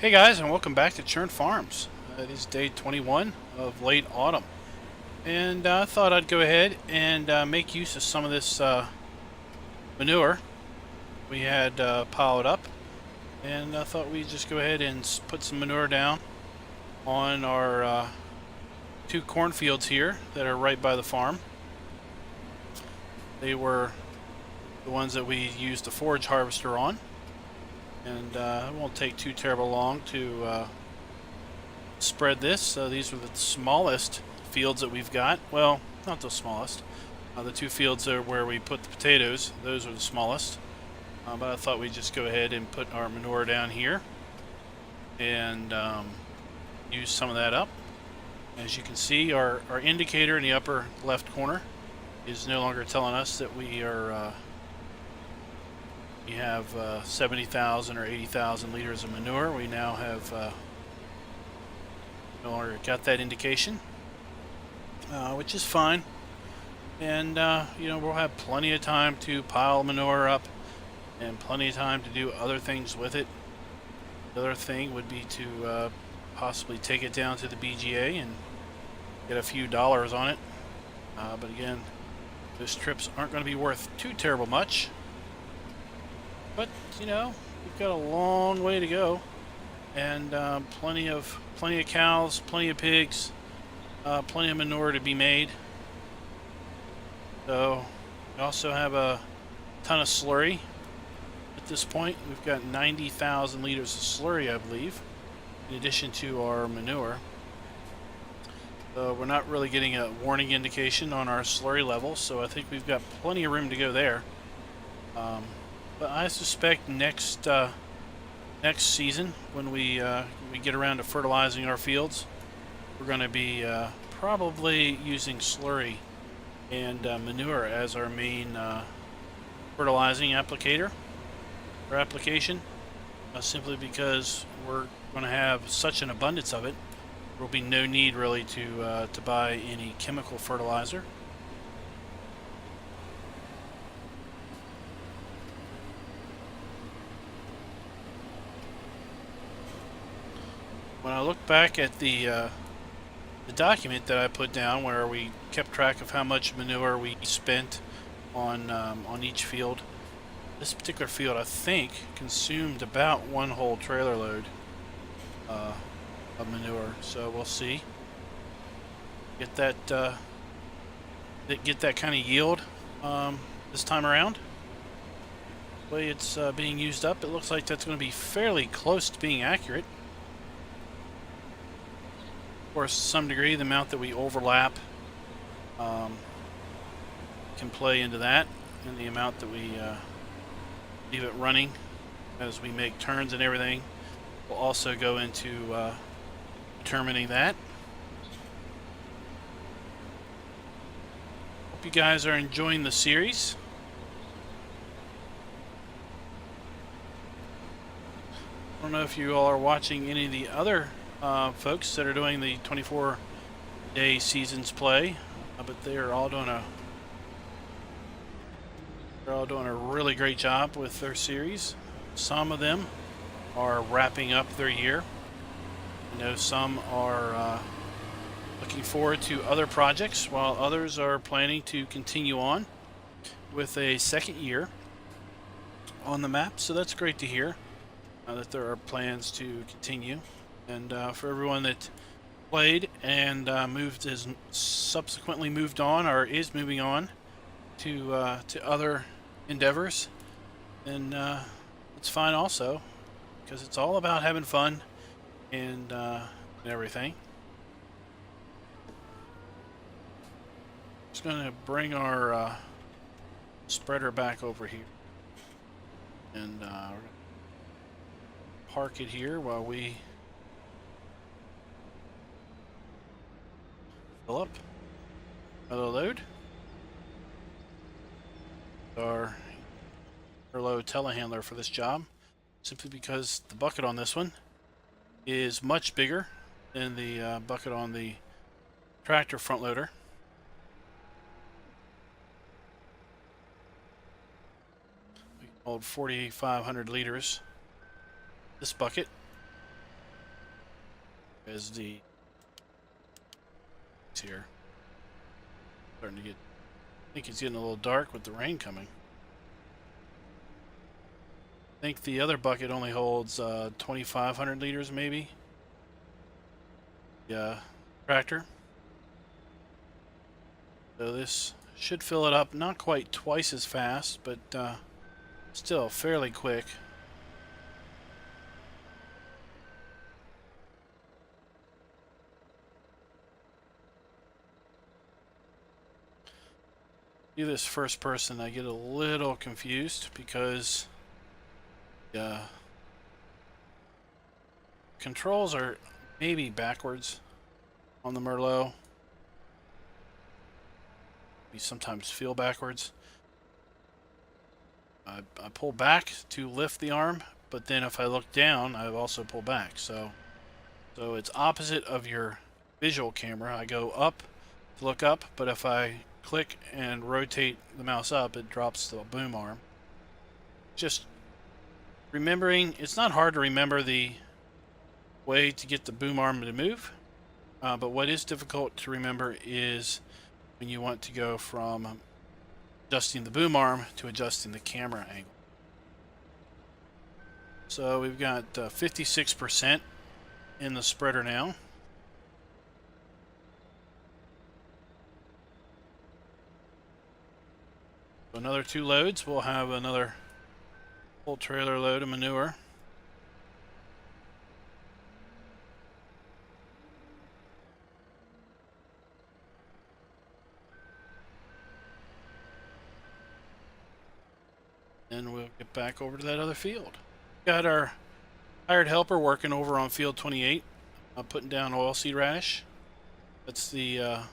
Hey guys, and welcome back to Churn Farms. It is day 21 of late autumn, and I thought I'd go ahead and make use of some of this manure we had piled up, and I thought we'd just go ahead and put some manure down on our two cornfields here that are right by the farm. They were the ones that we used the forage harvester on, and it won't take too terrible long to spread this. So these are the smallest fields that we've got. Well, not the smallest. The two fields are where we put the potatoes. Those are the smallest. But I thought we'd just go ahead and put our manure down here and use some of that up. As you can see, our indicator in the upper left corner is no longer telling us that we have 70,000 or 80,000 liters of manure. We now have no longer got that indication, which is fine. And we'll have plenty of time to pile manure up and plenty of time to do other things with it. The other thing would be to possibly take it down to the BGA and get a few dollars on it. But again, those trips aren't going to be worth too terrible much. But we've got a long way to go, and plenty of cows, plenty of pigs, plenty of manure to be made. So we also have a ton of slurry. At this point, we've got 90,000 liters of slurry, I believe, in addition to our manure. So we're not really getting a warning indication on our slurry level, so I think we've got plenty of room to go there. But I suspect next season, when we get around to fertilizing our fields, we're going to be probably using slurry and manure as our main fertilizing application, simply because we're going to have such an abundance of it. There will be no need really to buy any chemical fertilizer. When I look back at the document that I put down, where we kept track of how much manure we spent on each field, this particular field I think consumed about one whole trailer load of manure. So we'll see. Get that kind of yield this time around. The way it's being used up, it looks like that's going to be fairly close to being accurate. Of course, to some degree, the amount that we overlap can play into that, and the amount that we leave it running as we make turns and everything will also go into determining that. Hope you guys are enjoying the series. I don't know if you all are watching any of the other folks that are doing the 24-day seasons play, but they're all doing a really great job with their series. Some of them are wrapping up their year. I know some are looking forward to other projects, while others are planning to continue on with a second year on the map. So that's great to hear that there are plans to continue. And for everyone that played and has subsequently moved on or is moving on to other endeavors, then it's fine also, because it's all about having fun and everything. Just going to bring our spreader back over here, and we're going to park it here while we fill up another load. Our low telehandler for this job, simply because the bucket on this one is much bigger than the bucket on the tractor front loader. We can hold 4,500 liters. This bucket as the here starting to get. I think it's getting a little dark with the rain coming. I think the other bucket only holds 2,500 liters, maybe. Yeah, tractor. So this should fill it up, not quite twice as fast, but still fairly quick. Do this first person, I get a little confused because controls are maybe backwards on the Merlot. We sometimes feel backwards. I pull back to lift the arm, but then if I look down, I also pull back. So it's opposite of your visual camera. I go up to look up, but if I click and rotate the mouse up, it drops the boom arm. Just remembering, it's not hard to remember the way to get the boom arm to move, but what is difficult to remember is when you want to go from adjusting the boom arm to adjusting the camera angle. So we've got 56% in the spreader now. Another 2 loads, we'll have another full trailer load of manure. Then we'll get back over to that other field. Got our hired helper working over on field 28, putting down oilseed radish. That's the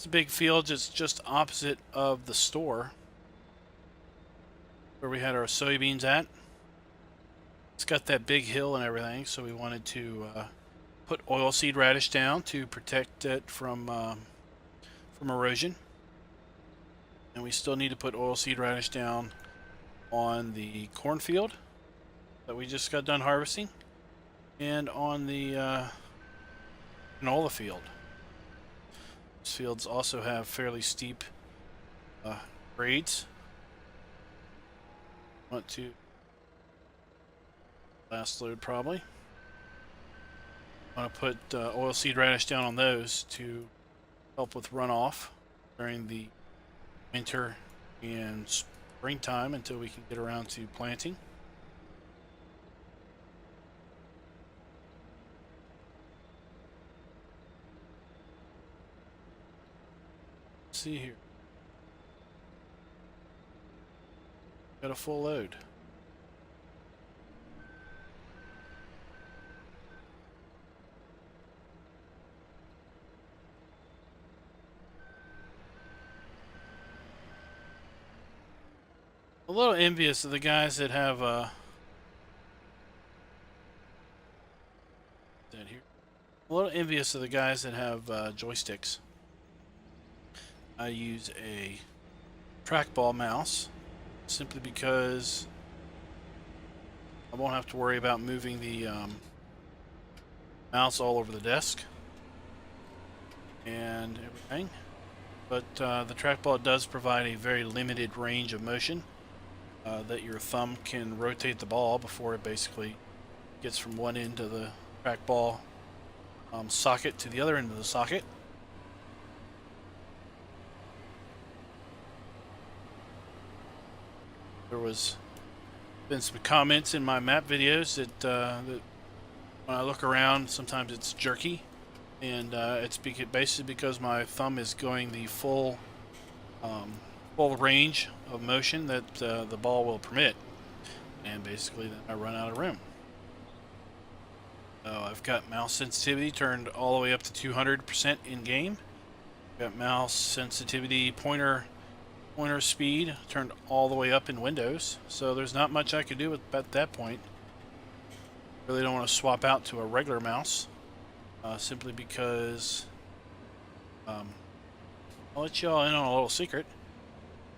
big field just opposite of the store where we had our soybeans at. It's got that big hill and everything, so we wanted to put oilseed radish down to protect it from erosion. And we still need to put oilseed radish down on the cornfield that we just got done harvesting, and on the canola field. These fields also have fairly steep grades. Want to last load probably. Want to put oilseed radish down on those to help with runoff during the winter and springtime until we can get around to planting. Let's see here. Got a full load. A little envious of the guys that have joysticks. I use a trackball mouse simply because I won't have to worry about moving the mouse all over the desk and everything. But the trackball does provide a very limited range of motion. That your thumb can rotate the ball before it basically gets from one end of the trackball socket to the other end of the socket. There was been some comments in my map videos that, that when I look around, sometimes it's jerky, and it's basically because my thumb is going the full range of motion that the ball will permit, and basically then I run out of room. So I've got mouse sensitivity turned all the way up to 200% in game. Got mouse sensitivity pointer speed turned all the way up in Windows, so there's not much I could do at that point. Really don't want to swap out to a regular mouse, simply because I'll let you all in on a little secret.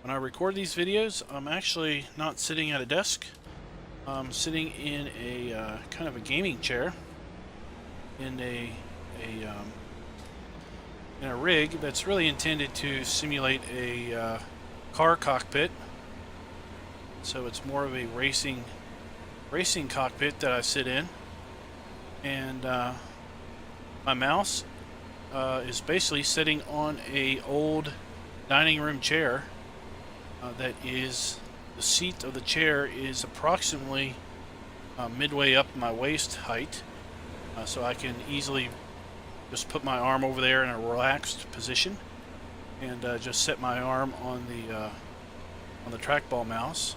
When I record these videos, I'm actually not sitting at a desk. I'm sitting in a kind of a gaming chair, in in a rig that's really intended to simulate a car cockpit. So it's more of a racing cockpit that I sit in, and my mouse is basically sitting on a old dining room chair. That is, the seat of the chair is approximately midway up my waist height, so I can easily just put my arm over there in a relaxed position and just set my arm on the trackball mouse,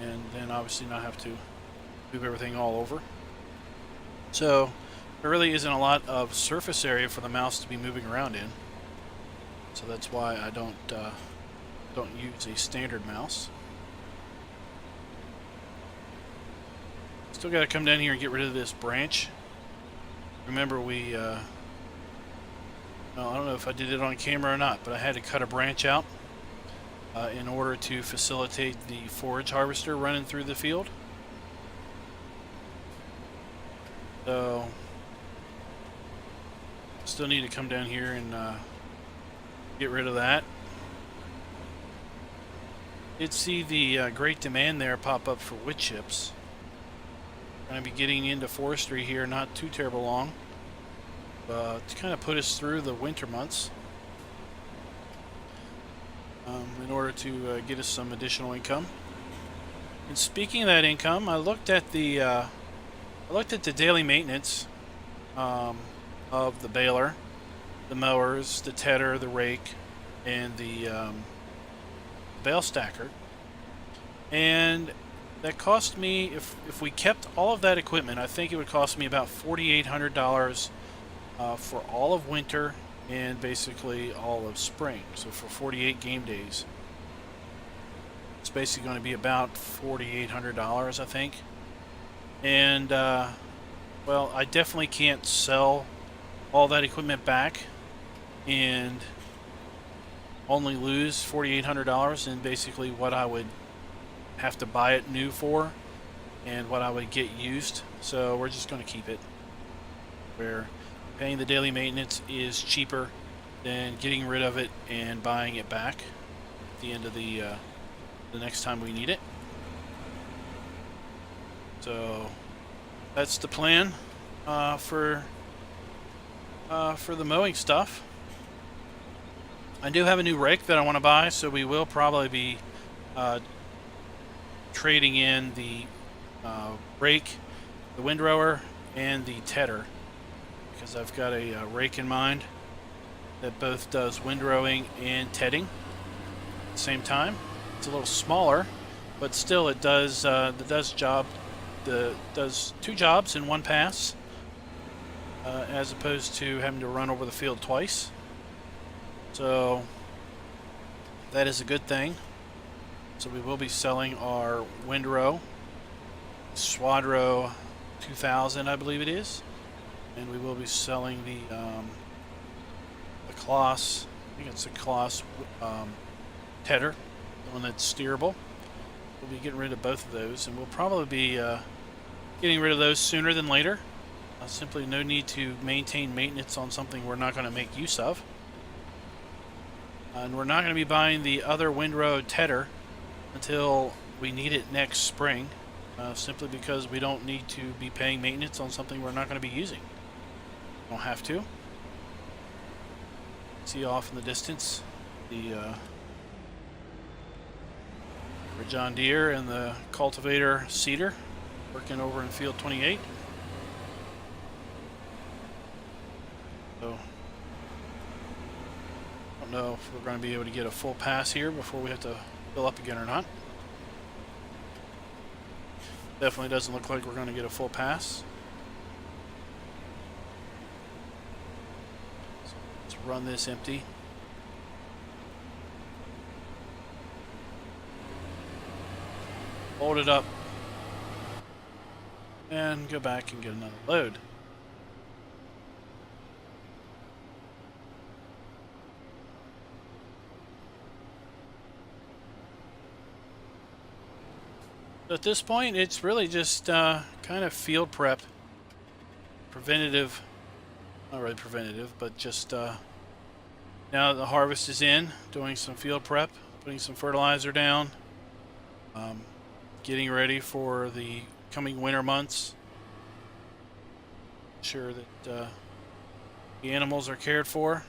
and then obviously not have to move everything all over. So there really isn't a lot of surface area for the mouse to be moving around in. So that's why I don't use a standard mouse. Still got to come down here and get rid of this branch. Remember, we well, I don't know if I did it on camera or not, but I had to cut a branch out in order to facilitate the forage harvester running through the field. So still need to come down here and get rid of that. Did see the great demand there pop up for wood chips. Going to be getting into forestry here not too terrible long, to kind of put us through the winter months in order to get us some additional income. And speaking of that income, I looked at the daily maintenance of the baler, the mowers, the tedder, the rake, and the bale stacker, and that cost me, if we kept all of that equipment, I think it would cost me about $4,800 for all of winter and basically all of spring. So for 48 game days, it's basically going to be about $4,800, I think. And well, I definitely can't sell all that equipment back and only lose $4,800 in basically what I would have to buy it new for and what I would get used. So we're just going to keep it, where paying the daily maintenance is cheaper than getting rid of it and buying it back at the end of the next time we need it. So that's the plan for the mowing stuff. I do have a new rake that I want to buy, so we will probably be trading in the rake, the windrower, and the tedder, because I've got a rake in mind that both does windrowing and tedding at the same time. It's a little smaller, but still it does does two jobs in one pass, as opposed to having to run over the field twice. So that is a good thing. So we will be selling our windrow, Swadrow 2000, I believe it is, and we will be selling the Kloss, I think it's the Kloss tedder, the one that's steerable. We'll be getting rid of both of those, and we'll probably be getting rid of those sooner than later. Simply no need to maintain maintenance on something we're not going to make use of. And we're not going to be buying the other windrow tedder until we need it next spring, simply because we don't need to be paying maintenance on something we're not going to be using. Don't have to. See off in the distance the John Deere and the cultivator seeder working over in field 28. So I don't know if we're going to be able to get a full pass here before we have to fill up again or not. Definitely doesn't look like we're going to get a full pass. So let's run this empty. Hold it up and go back and get another load. At this point, it's really just kind of field prep, preventative not really preventative, but just now that the harvest is in, doing some field prep, putting some fertilizer down, getting ready for the coming winter months. Sure that the animals are cared for.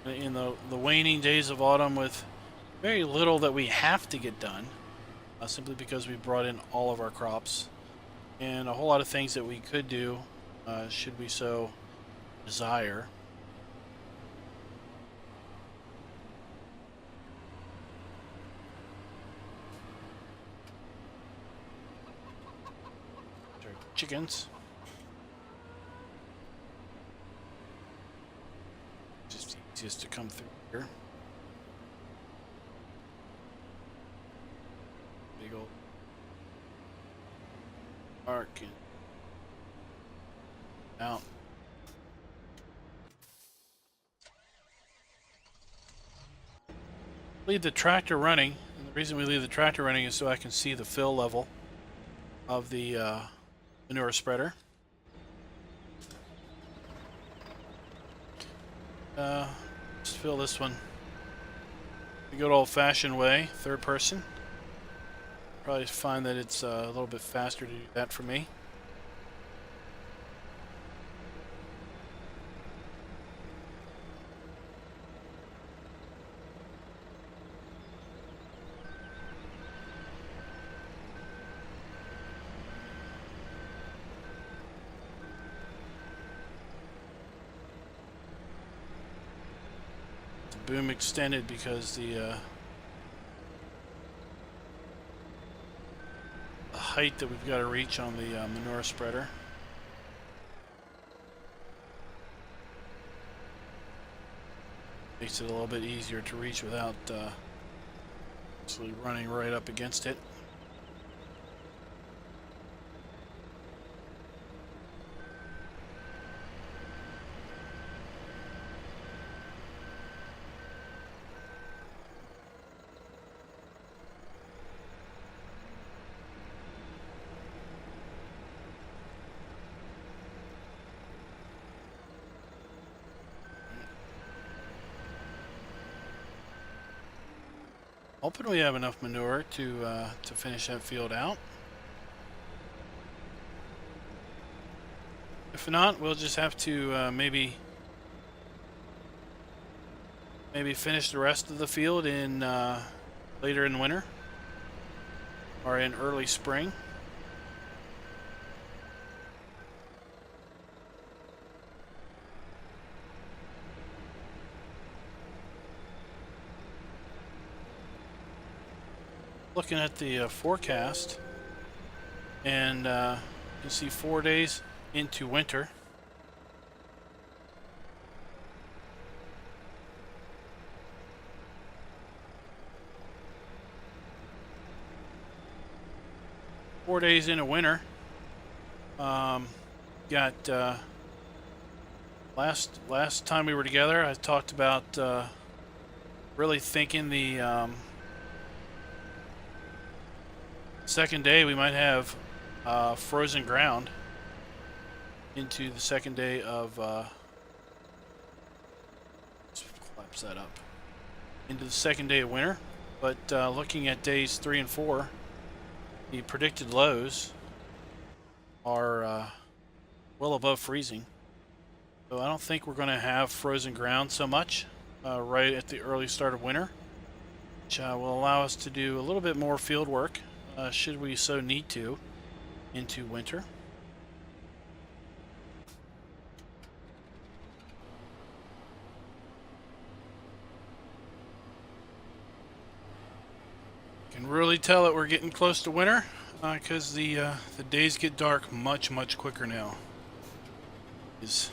In the waning days of autumn, with very little that we have to get done, simply because we brought in all of our crops, and a whole lot of things that we could do should we so desire. Chickens. Just easiest to come through here. Big old arc and out. Leave the tractor running, and the reason we leave the tractor running is so I can see the fill level of the manure spreader. Just fill this one the good old-fashioned way, third person. Probably find that it's a little bit faster to do that for me. Boom extended because the height that we've got to reach on the manure spreader. Makes it a little bit easier to reach without actually running right up against it. Hoping we have enough manure to finish that field out. If not, we'll just have to maybe finish the rest of the field in later in the winter or in early spring. Looking at the forecast, and you can see 4 days into winter. Got last time we were together, I talked about really thinking the second day we might have frozen ground into the second day of let's collapse that up into the second day of winter. But looking at days 3 and 4, the predicted lows are well above freezing, so I don't think we're going to have frozen ground so much right at the early start of winter, which will allow us to do a little bit more field work should we so need to into winter. Can really tell that we're getting close to winter because the days get dark much quicker now. It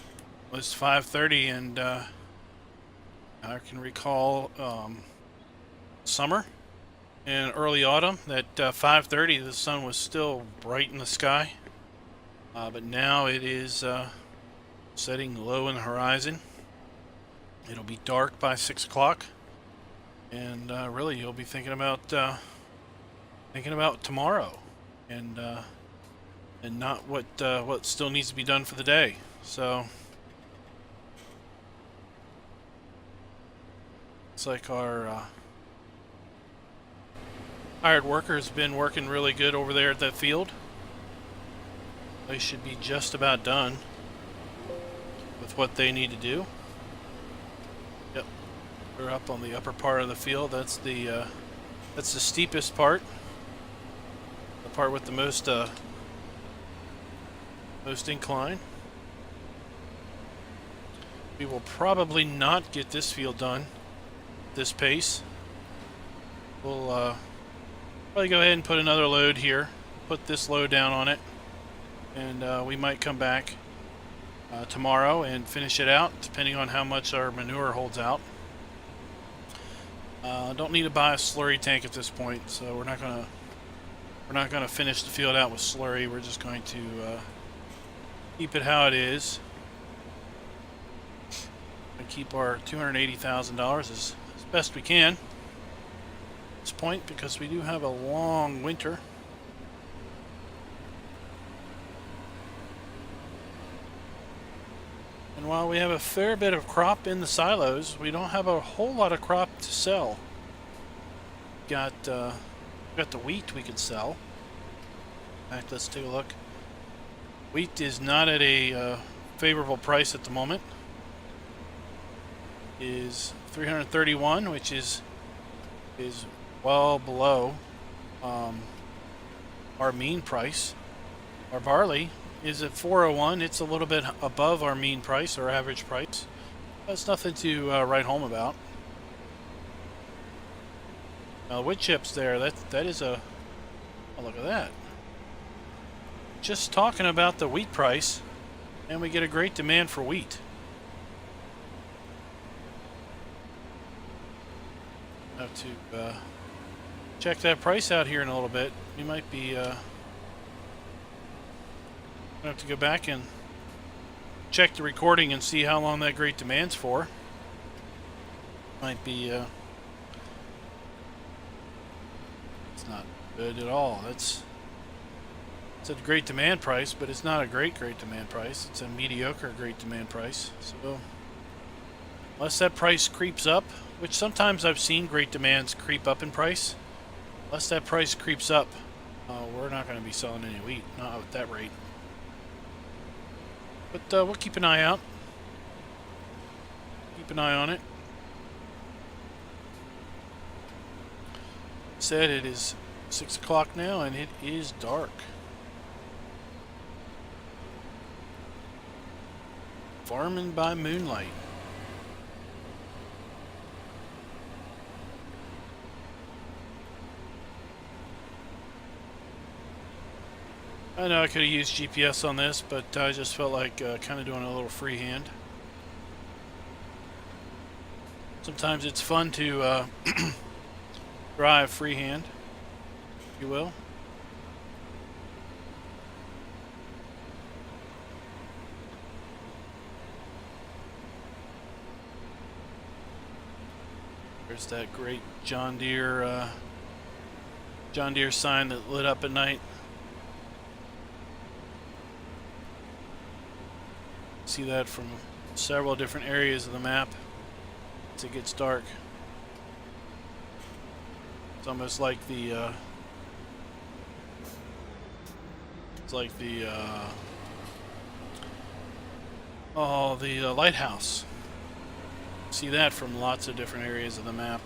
was 5:30, and I can recall summer and early autumn that 5:30 the sun was still bright in the sky, but now it is setting low in the horizon. It'll be dark by 6 o'clock, and really you'll be thinking about tomorrow, and and not what still needs to be done for the day. So it's like our hired worker has been working really good over there at that field. They should be just about done with what they need to do. Yep, we're up on the upper part of the field. That's the steepest part, the part with the most incline. We will probably not get this field done this pace. We'll probably go ahead and put another load here, put this load down on it, and we might come back tomorrow and finish it out, depending on how much our manure holds out. Don't need to buy a slurry tank at this point, so we're not gonna finish the field out with slurry. We're just going to keep it how it is and keep our $280,000 as best we can at this point, because we do have a long winter. And while we have a fair bit of crop in the silos, we don't have a whole lot of crop to sell. Got the wheat we could sell. In fact, let's take a look. Wheat is not at a favorable price at the moment. Is $331, which is well below our mean price. Our barley is at $401. It's a little bit above our mean price, or average price. That's nothing to write home about. Now, wood chips there, that is a... Oh, look at that. Just talking about the wheat price, and we get a great demand for wheat. Have to check that price out here in a little bit. We might be have to go back and check the recording and see how long that great demand's for. Might be it's not good at all. It's a great demand price, but it's not a great demand price. It's a mediocre great demand price. So unless that price creeps up, which sometimes I've seen great demands creep up in price, unless that price creeps up, we're not going to be selling any wheat, not at that rate. But we'll keep an eye out. Keep an eye on it. Said it is 6 o'clock now, and it is dark. Farming by moonlight. I know I could have used GPS on this, but I just felt like kind of doing a little freehand. Sometimes it's fun to drive freehand, if you will. There's that great John Deere sign that lit up at night. See that from several different areas of the map as it gets dark. It's almost like the lighthouse. See that from lots of different areas of the map.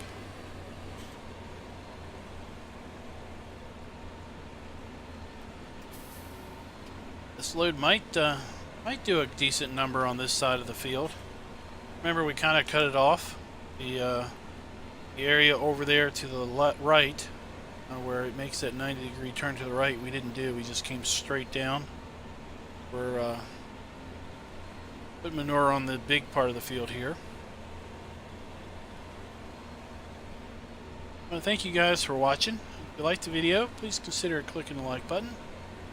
This load might do a decent number on this side of the field. Remember, we kind of cut it off. The area over there to the right, where it makes that 90-degree turn to the right, we didn't do. We just came straight down. We're putting manure on the big part of the field here. I want to thank you guys for watching. If you liked the video, please consider clicking the like button.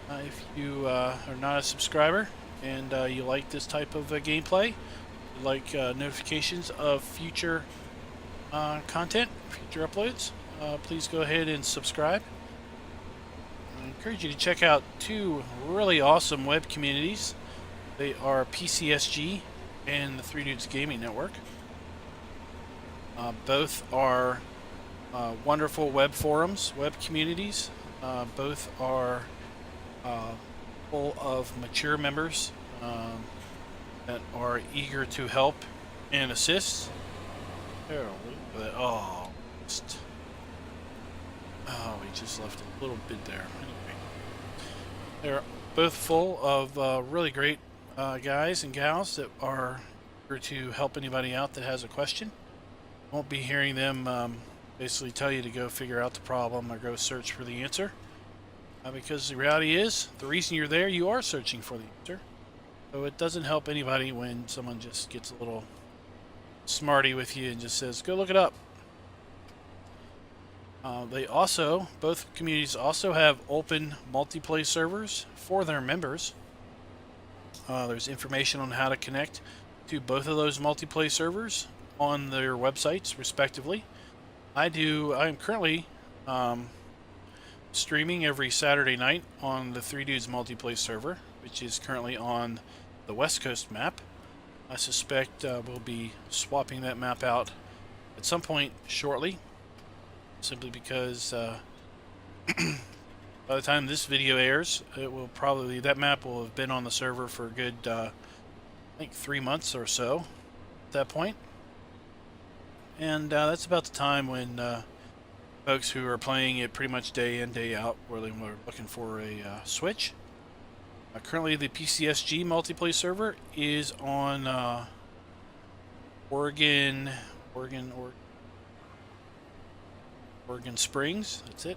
If you are not a subscriber and you like this type of gameplay, you like notifications of future content, future uploads, please go ahead and subscribe. encourage you to check out two really awesome web communities. They are PCSG and the Three Dudes Gaming Network. Both are wonderful web forums, web communities. Both are full of mature members that are eager to help and assist. There, oh, we just left a little bit there. Anyway, they're both full of really great guys and gals that are eager to help anybody out that has a question. Won't be hearing them basically tell you to go figure out the problem or go search for the answer. Because the reality is, the reason you're there, you are searching for the answer. So it doesn't help anybody when someone just gets a little smarty with you and just says, go look it up. Both communities also have open multiplayer servers for their members. There's information on how to connect to both of those multiplayer servers on their websites, respectively. I am currently streaming every Saturday night on the Three Dudes multiplayer server, which is currently on the West Coast map. I suspect we'll be swapping that map out at some point shortly, simply because by the time this video airs, that map will have been on the server for a good, I think 3 months or so at that point. And that's about the time when folks who are playing it pretty much day in, day out really were looking for a switch. Currently, the PCSG multiplayer server is on Oregon Springs. That's it.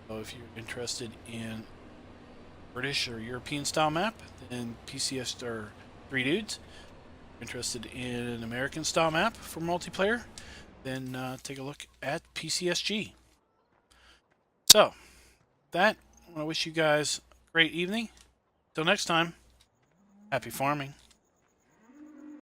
So if you're interested in British or European style map, then PCS or Three Dudes. Interested in an American style map for multiplayer, then take a look at PCSG. So, I want to wish you guys a great evening. Till next time, happy farming.